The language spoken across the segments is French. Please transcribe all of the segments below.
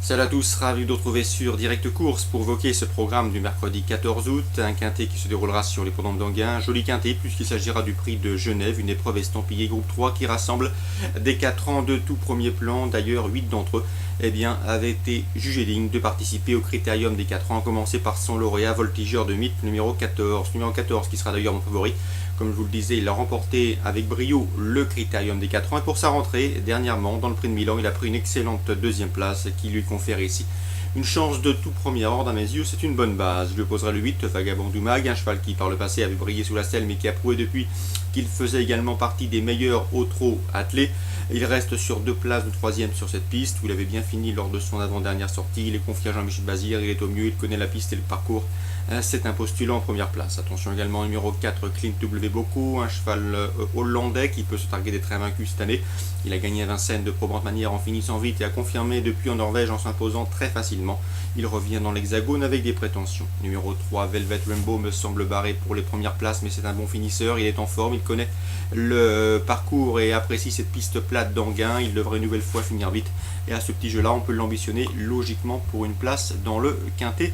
Salut à tous, ravi de vous retrouver sur Direct Course pour évoquer ce programme du mercredi 14 août, un quintet qui se déroulera sur l'hippodrome d'Anguin, joli quintet puisqu'il s'agira du prix de Genève, une épreuve estampillée groupe 3 qui rassemble des 4 ans de tout premier plan. D'ailleurs 8 d'entre eux avaient été jugés dignes de participer au critérium des 4 ans, à commencer par son lauréat voltigeur de mythe numéro 14. Numéro 14 qui sera d'ailleurs mon favori. Comme je vous le disais, il a remporté avec brio le critérium des 4 ans et pour sa rentrée, dernièrement, dans le prix de Milan, il a pris une excellente deuxième place qui lui confère ici une chance de tout premier ordre. À mes yeux, c'est une bonne base. Je lui opposerai le 8, Vagabond du Mag, un cheval qui par le passé avait brillé sous la selle mais qui a prouvé depuis qu'il faisait également partie des meilleurs au trot attelés. Il reste sur 2 places de 3ème sur cette piste où il avait bien fini lors de son avant-dernière sortie. Il est confié à Jean-Michel Bazir, il est au mieux, il connaît la piste et le parcours. C'est un postulant en première place. Attention également au numéro 4, Clint W. Bocco, un cheval hollandais qui peut se targuer d'être invaincu cette année. Il a gagné à Vincennes de probante manière en finissant vite et a confirmé depuis en Norvège en s'imposant très facilement. Il revient dans l'hexagone avec des prétentions. Numéro 3, Velvet Rainbow me semble barré pour les premières places, mais c'est un bon finisseur, il est en forme, il connaît le parcours et apprécie cette piste plate d'Anguin. Il devrait une nouvelle fois finir vite et à ce petit jeu là on peut l'ambitionner logiquement pour une place dans le quintet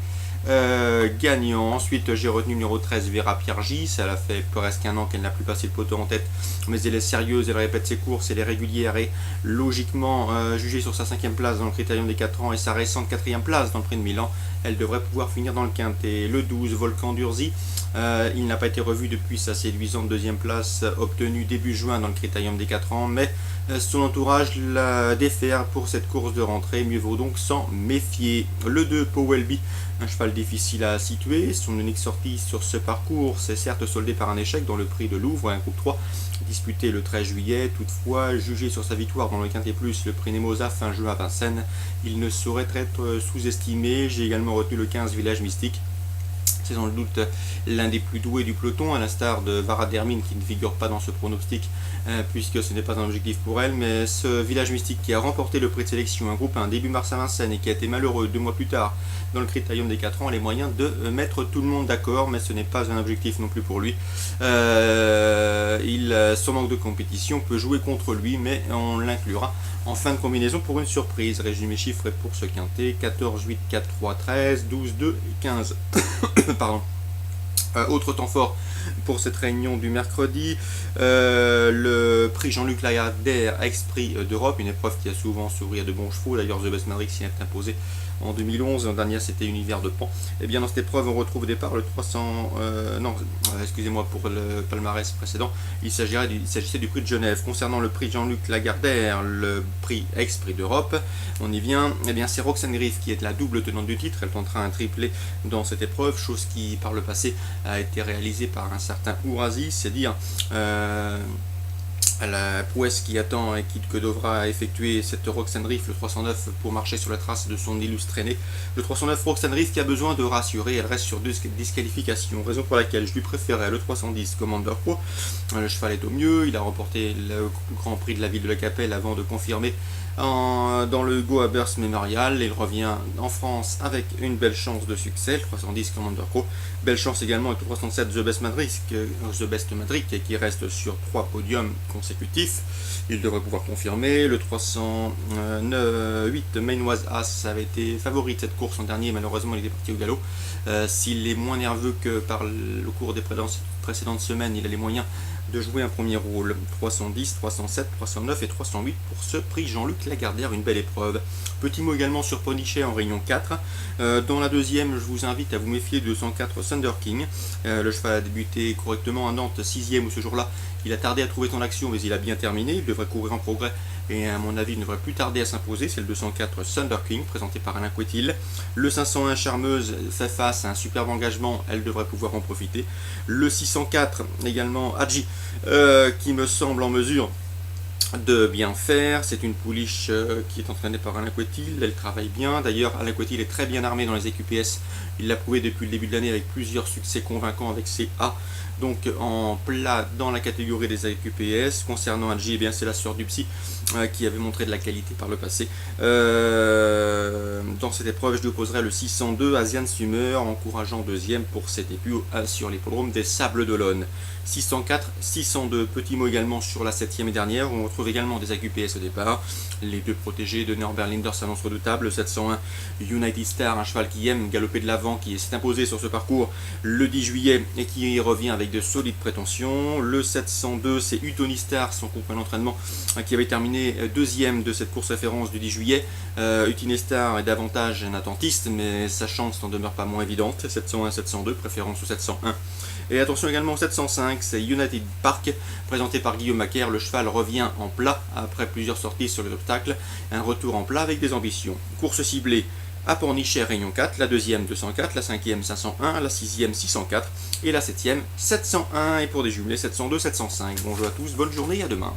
gagnant. Ensuite j'ai retenu numéro 13 Vera Piergi, ça l'a fait presque un an qu'elle n'a plus passé le poteau en tête, mais elle est sérieuse, elle répète ses courses, elle est régulière et logiquement jugée sur sa 5ème place dans le critérium des 4 ans et sa récente 4ème place dans le prix de Milan, elle devrait pouvoir finir dans le quintet. Le 12 Volcan d'Urzi, il n'a pas été revu depuis sa séduisante 2ème place obtenue début juin dans le critérium des 4 ans, mais son entourage la défère pour cette course de rentrée, mieux vaut donc s'en méfier. Le 2 Powelby, un cheval difficile à situer, son unique sortie sur ce parcours s'est certes soldée par un échec dans le prix de Louvre, un groupe 3 disputé le 13 juillet, toutefois jugé sur sa victoire dans le Quintet Plus, le prix Nemosa fin juin à Vincennes, il ne saurait être sous-estimé. J'ai également retenu le 15 Village Mystique. C'est sans doute l'un des plus doués du peloton, à l'instar de Vara Dermine qui ne figure pas dans ce pronostic puisque ce n'est pas un objectif pour elle, mais ce Village Mystique qui a remporté le prix de sélection, un groupe 1 début mars à Vincennes et qui a été malheureux 2 mois plus tard dans le critérium des 4 ans, a les moyens de mettre tout le monde d'accord, mais ce n'est pas un objectif non plus pour lui. Son manque de compétition peut jouer contre lui, mais on l'inclura en fin de combinaison pour une surprise. Résumé chiffré pour ce quintet: 14, 8, 4, 3, 13, 12, 2 et 15. Pardon. Autre temps fort pour cette réunion du mercredi, le prix Jean-Luc Lagardère, ex-prix d'Europe, une épreuve qui a souvent souri à de bons chevaux. D'ailleurs The Best Madrid s'y est imposé en 2011, l'an dernier c'était Univers de Pan. Et bien dans cette épreuve on retrouve au départ le 300, excusez-moi pour le palmarès précédent, il s'agissait du prix de Genève. Concernant le prix Jean-Luc Lagardère, le prix ex-prix d'Europe, on y vient, et bien c'est Roxane Griff qui est la double tenante du titre. Elle tentera un triplé dans cette épreuve, chose qui par le passé a été réalisée par un certain Ourasi, c'est dire la prouesse qui attend et que devra effectuer cette Roxane Griff, le 309, pour marcher sur la trace de son illustre aîné. Le 309 Roxane Griff qui a besoin de rassurer, elle reste sur 2 disqualifications, raison pour laquelle je lui préférais le 310 Commander Pro. Le cheval est au mieux, il a remporté le Grand Prix de la ville de la Capelle avant de confirmer dans le Go à Burst Memorial. Il revient en France avec une belle chance de succès, le 310 Commander Pro. Belle chance également avec le 307 The Best Madrid qui reste sur 3 podiums consécutifs. Il devrait pouvoir confirmer. Le 308 Mainoise As avait été favori de cette course en dernier, malheureusement il était parti au galop. S'il est moins nerveux que par le cours des précédentes semaines, il a les moyens de jouer un premier rôle. 310, 307, 309 et 308 pour ce prix Jean-Luc Lagardère, une belle épreuve. Petit mot également sur Ponichet en réunion 4. Dans la deuxième, je vous invite à vous méfier de 204 Thunder King. Le cheval a débuté correctement à Nantes, 6ème où ce jour-là. Il a tardé à trouver son action, mais il a bien terminé. Il devrait courir en progrès et à mon avis il ne devrait plus tarder à s'imposer. C'est le 204 Thunder King présenté par Alain Couetil. Le 501 Charmeuse fait face à un superbe engagement, elle devrait pouvoir en profiter. Le 604 également Hadji qui me semble en mesure de bien faire. C'est une pouliche qui est entraînée par Alain Couetil, elle travaille bien. D'ailleurs Alain Couetil est très bien armé dans les EQPS, il l'a prouvé depuis le début de l'année avec plusieurs succès convaincants avec ses A Donc en plat dans la catégorie des AQPS. Concernant Angie, eh bien c'est la sœur du psy qui avait montré de la qualité par le passé. Dans cette épreuve, je lui opposerai le 602 Asian Swimmer, encourageant deuxième pour ses débuts sur l'hippodrome des Sables d'Olonne. 604, 602, petit mot également sur la 7e et dernière, où on retrouve également des AQPS au départ. Les deux protégés de Norbert Linders s'annoncent redoutables. 701 United Star, un cheval qui aime galoper de l'avant, qui s'est imposé sur ce parcours le 10 juillet et qui revient avec de solides prétentions. Le 702, c'est Utoni Star, son compagnon d'entraînement, qui avait terminé deuxième de cette course référence du 10 juillet. Utoni Star est davantage un attentiste, mais sa chance n'en demeure pas moins évidente. 701-702, préférence au 701. Et attention également au 705, c'est United Park, présenté par Guillaume Macaire. Le cheval revient en plat après plusieurs sorties sur les obstacles. Un retour en plat avec des ambitions. Course ciblée à Pornichet, Réunion 4, la deuxième 204, la cinquième 501, la sixième 604 et la septième 701. Et pour des jumelés 702, 705. Bonjour à tous, bonne journée et à demain.